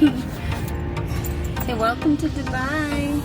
Say welcome to Dubai.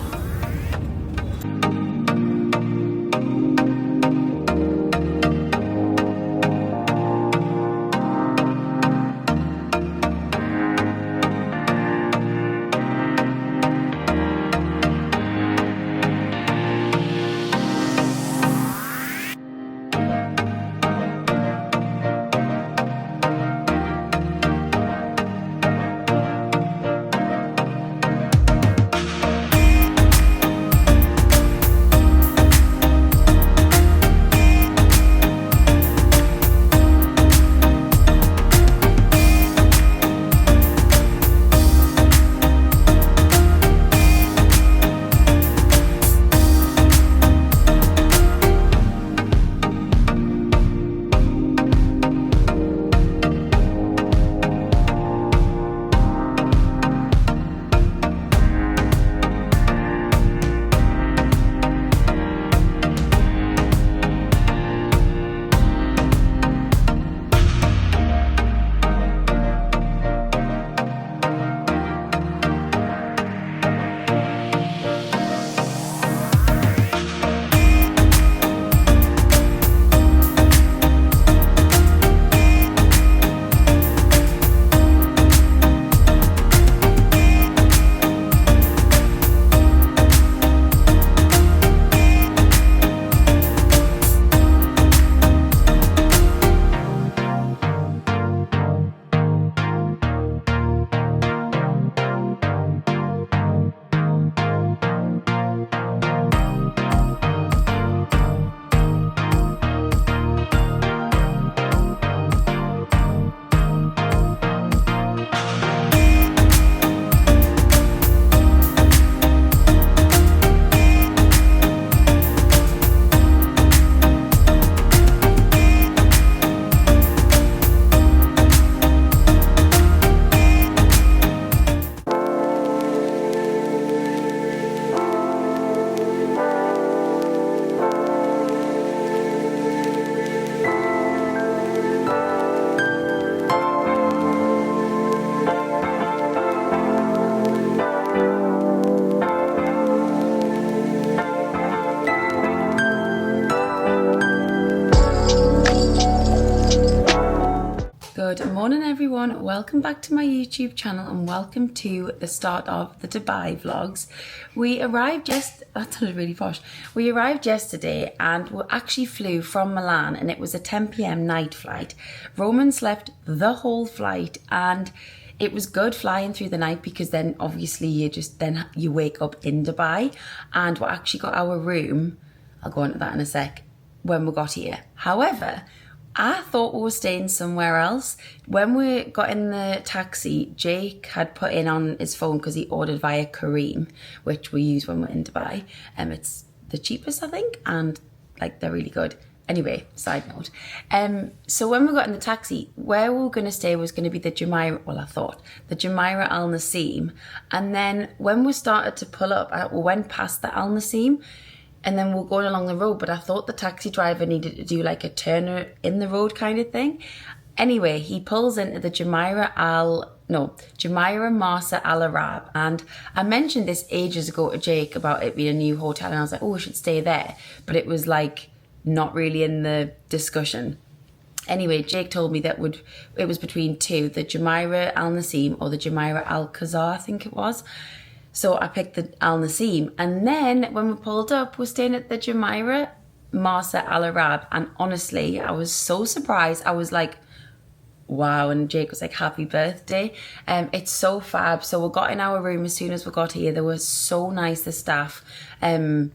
Good morning everyone, welcome back to my YouTube channel and welcome to the start of the Dubai vlogs. We arrived that sounded really posh. We arrived yesterday and we actually flew from Milan and it was a 10 p.m. night flight. Roman slept the whole flight and it was good flying through the night because then obviously you wake up in Dubai, and we actually got our room, I'll go into that in a sec, when we got here. However, I thought we were staying somewhere else. When we got in the taxi, Jake had put in on his phone because he ordered via Kareem, which we use when we're in Dubai. It's the cheapest, I think, and like they're really good. Anyway, side note. So when we got in the taxi, where we were going to stay was going to be the Jumeirah, well I thought, the Jumeirah Al Naseem. And then when we started to pull up, we went past the Al Naseem, and then we're going along the road, but I thought the taxi driver needed to do like a turner in the road kind of thing. Anyway, he pulls into the Jumeirah Marsa Al Arab, and I mentioned this ages ago to Jake about it being a new hotel, and I was like, oh, we should stay there, but it was like not really in the discussion. Anyway, Jake told me that it was between two, the Jumeirah Al Naseem or the Jumeirah Al Qazar, I think it was. So I picked the Al Naseem, and then when we pulled up, we're staying at the Jumeirah Marsa Al Arab, and honestly, I was so surprised. I was like, wow, and Jake was like, happy birthday. It's so fab. So we got in our room as soon as we got here. They were so nice, the staff. And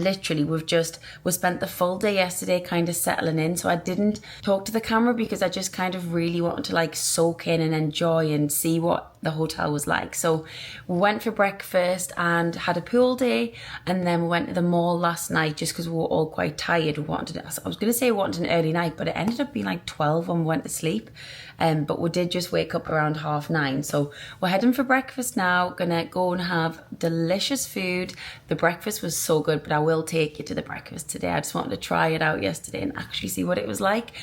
literally we spent the full day yesterday kind of settling in, so I didn't talk to the camera because I just kind of really wanted to like soak in and enjoy and see what the hotel was like. So we went for breakfast and had a pool day, and then we went to the mall last night just because we were all quite tired. I was going to say we wanted an early night, but it ended up being like 12 when we went to sleep. But we did just wake up around 9:30. So we're heading for breakfast now. Gonna go and have delicious food. The breakfast was so good, but I will take you to the breakfast today. I just wanted to try it out yesterday and actually see what it was like.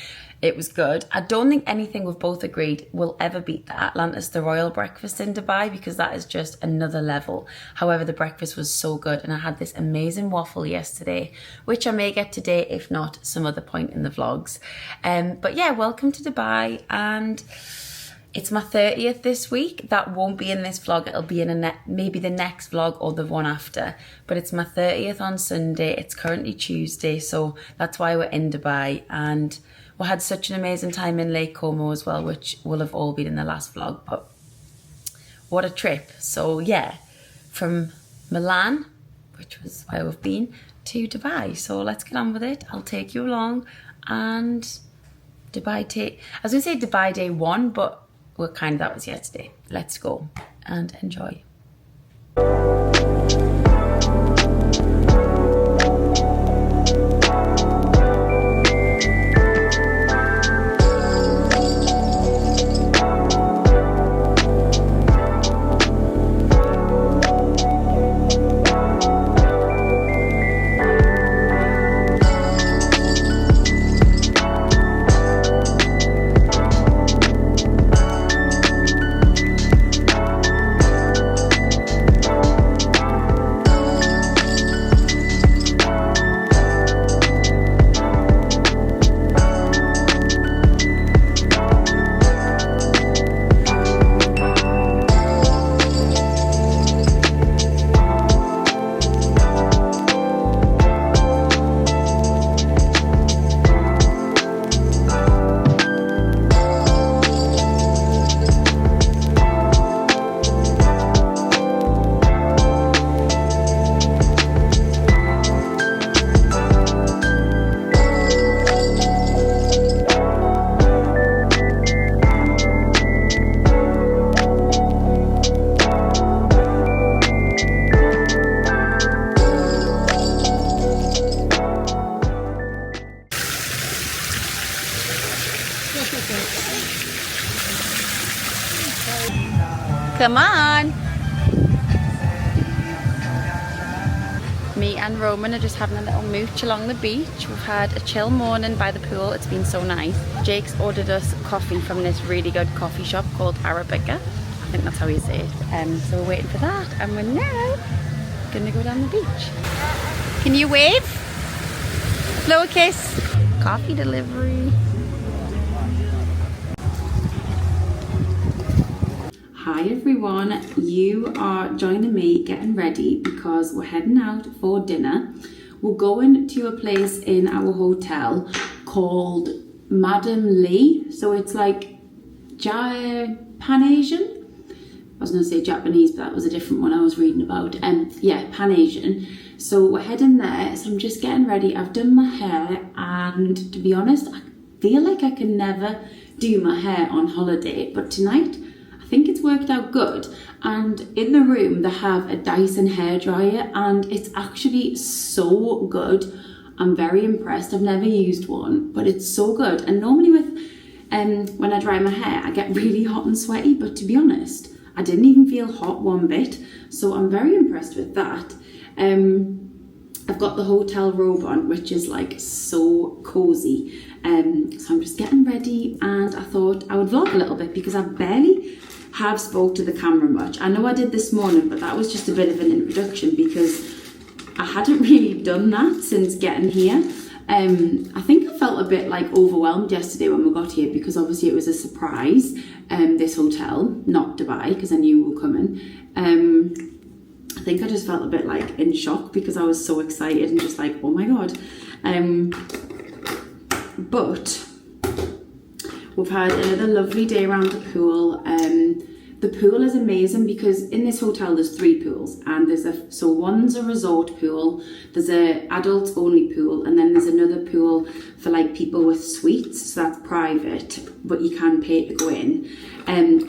It was good. I don't think anything we've both agreed will ever beat the Atlantis, the Royal breakfast. breakfast in Dubai because that is just another level. However, the breakfast was so good, and I had this amazing waffle yesterday, which I may get today, if not some other point in the vlogs. But yeah, welcome to Dubai, and it's my 30th this week. That won't be in this vlog. It'll be in maybe the next vlog or the one after. But it's my 30th on Sunday. It's currently Tuesday, so that's why we're in Dubai. And we had such an amazing time in Lake Como as well, which will have all been in the last vlog. But what a trip. So yeah, from Milan, which was where we've been, to Dubai. So let's get on with it. I'll take you along. And I was going to say Dubai day one, but that was yesterday. Let's go and enjoy. Come on! Me and Roman are just having a little mooch along the beach. We've had a chill morning by the pool. It's been so nice. Jake's ordered us coffee from this really good coffee shop called Arabica. I think that's how you say it. So we're waiting for that, and we're now gonna go down the beach. Can you wave? Blow a kiss. Coffee delivery. Hi everyone, you are joining me getting ready because we're heading out for dinner. We're going to a place in our hotel called Madam Lee. So it's like Pan-Asian. I was going to say Japanese, but that was a different one I was reading about. Yeah, Pan-Asian. So we're heading there. So I'm just getting ready. I've done my hair, and to be honest, I feel like I can never do my hair on holiday. But tonight, I think it's worked out good. And in the room, they have a Dyson hairdryer, and it's actually so good. I'm very impressed. I've never used one, but it's so good. And normally with when I dry my hair, I get really hot and sweaty, but to be honest, I didn't even feel hot one bit. So I'm very impressed with that. I've got the hotel robe on, which is like so cozy. So I'm just getting ready, and I thought I would vlog a little bit because I barely have spoke to the camera much. I know I did this morning, but that was just a bit of an introduction because I hadn't really done that since getting here. I think I felt a bit like overwhelmed yesterday when we got here because obviously it was a surprise, this hotel, not Dubai, because I knew we were coming. I think I just felt a bit like in shock because I was so excited and just like, oh my God. But we've had another lovely day around the pool. The pool is amazing because in this hotel there's 3 pools, and so one's a resort pool, there's a adults only pool, and then there's another pool for like people with suites, so that's private, but you can pay to go in.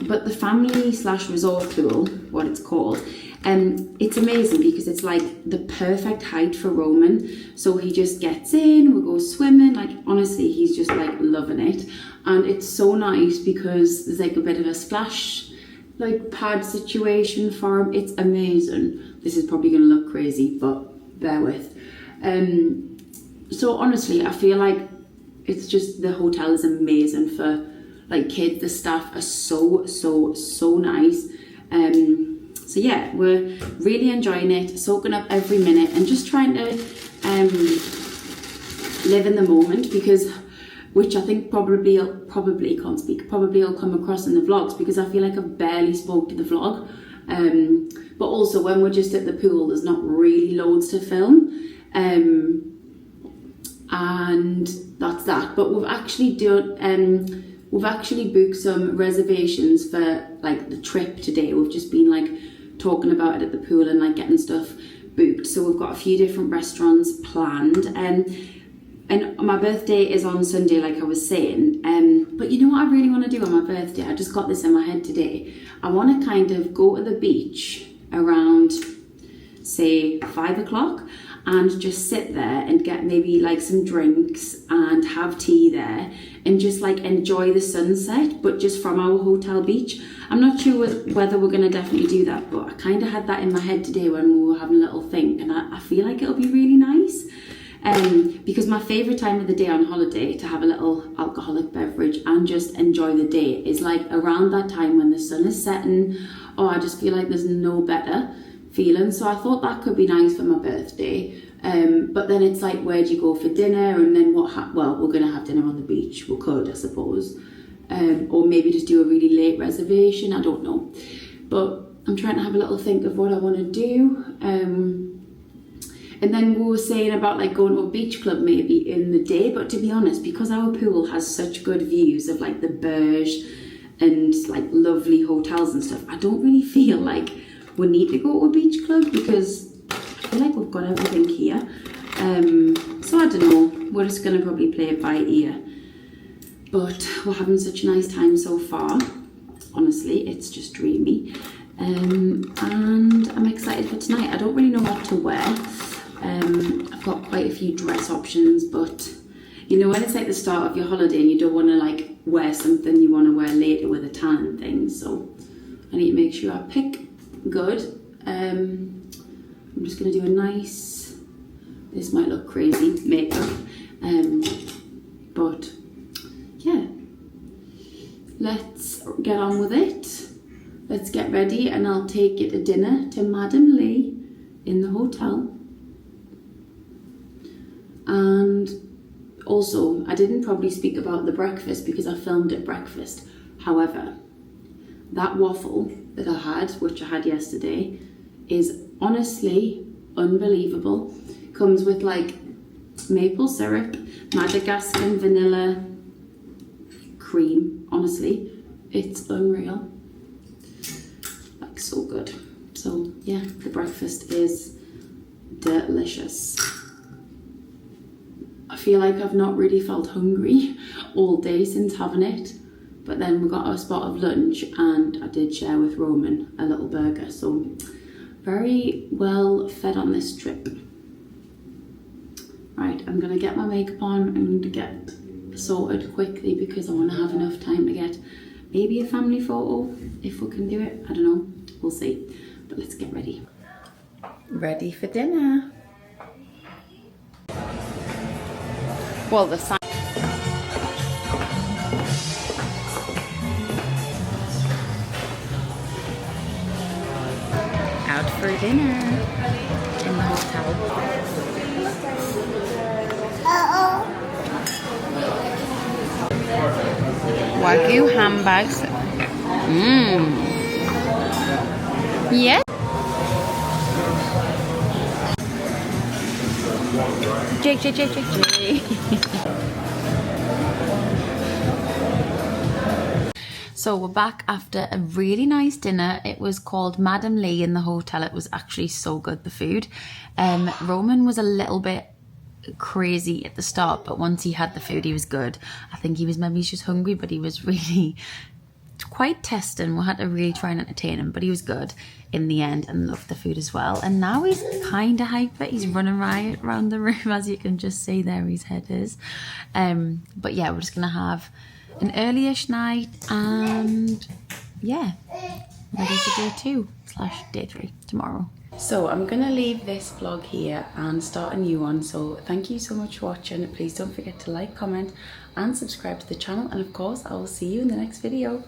But the family/resort pool, what it's called, it's amazing because it's like the perfect height for Roman. So he just gets in, we go swimming, like honestly he's just like loving it. And it's so nice because there's like a bit of a splash like pad situation for him. It's amazing. This is probably gonna look crazy, but bear with. So honestly, I feel like it's just, the hotel is amazing for like kids. The staff are so nice. So yeah, we're really enjoying it, soaking up every minute and just trying to live in the moment, because, which I think probably will come across in the vlogs, because I feel like I've barely spoke to the vlog. But also when we're just at the pool, there's not really loads to film. And that's that. But we've actually booked some reservations for like the trip today. We've just been like talking about it at the pool and like getting stuff booked. So we've got a few different restaurants planned. And my birthday is on Sunday, like I was saying. But you know what I really want to do on my birthday? I just got this in my head today. I want to kind of go to the beach around, say, 5 o'clock and just sit there and get maybe like some drinks and have tea there and just like enjoy the sunset, but just from our hotel beach. I'm not sure whether we're going to definitely do that, but I kind of had that in my head today when we were having a little think, and I feel like it'll be really nice. Because my favourite time of the day on holiday to have a little alcoholic beverage and just enjoy the day is like around that time when the sun is setting. Oh, I just feel like there's no better feeling. So I thought that could be nice for my birthday. But then it's like, where do you go for dinner? And then well, we're going to have dinner on the beach. We could, I suppose. Or maybe just do a really late reservation. I don't know. But I'm trying to have a little think of what I want to do. And then we were saying about like going to a beach club maybe in the day, but to be honest, because our pool has such good views of like the Burj and like lovely hotels and stuff, I don't really feel like we need to go to a beach club, because I feel like we've got everything here. So I don't know, we're just going to probably play it by ear. But we're having such a nice time so far. Honestly, it's just dreamy. And I'm excited for tonight. I don't really know what to wear. I've got quite a few dress options, but you know, when it's like the start of your holiday and you don't want to like wear something you want to wear later with a tan and things, so I need to make sure I pick good. I'm just going to do a nice, this might look crazy, makeup, but yeah, let's get on with it. Let's get ready and I'll take you to dinner to Madam Lee in the hotel. And also, I didn't probably speak about the breakfast because I filmed at breakfast. However, that waffle that I had, which I had yesterday, is honestly unbelievable. Comes with like maple syrup, Madagascar vanilla cream. Honestly, it's unreal. Like so good. So yeah, the breakfast is delicious. I feel like I've not really felt hungry all day since having it, but then we got a spot of lunch and I did share with Roman a little burger, so very well fed on this trip. Right, I'm gonna get my makeup on. I'm going to get sorted quickly because I want to have enough time to get maybe a family photo if we can do it. I don't know, we'll see, but let's get ready. Ready for dinner. Well, the sign. Out for dinner in the hotel. Wagyu handbags. Yeah. Jake. So we're back after a really nice dinner. It was called Madam Lee in the hotel. It was actually so good, the food. Roman was a little bit crazy at the start, but once he had the food, he was good. I think he was maybe just hungry, but he was really quite testing. We had to really try and entertain him, but he was good in the end and loved the food as well. And now he's kind of hyper. He's running right around the room, as you can just see there, his head is. But yeah, we're just gonna have an early-ish night and yeah, ready for day 2/day 3 tomorrow. So I'm gonna leave this vlog here and start a new one. So thank you so much for watching. Please don't forget to like, comment and subscribe to the channel, and of course I will see you in the next video.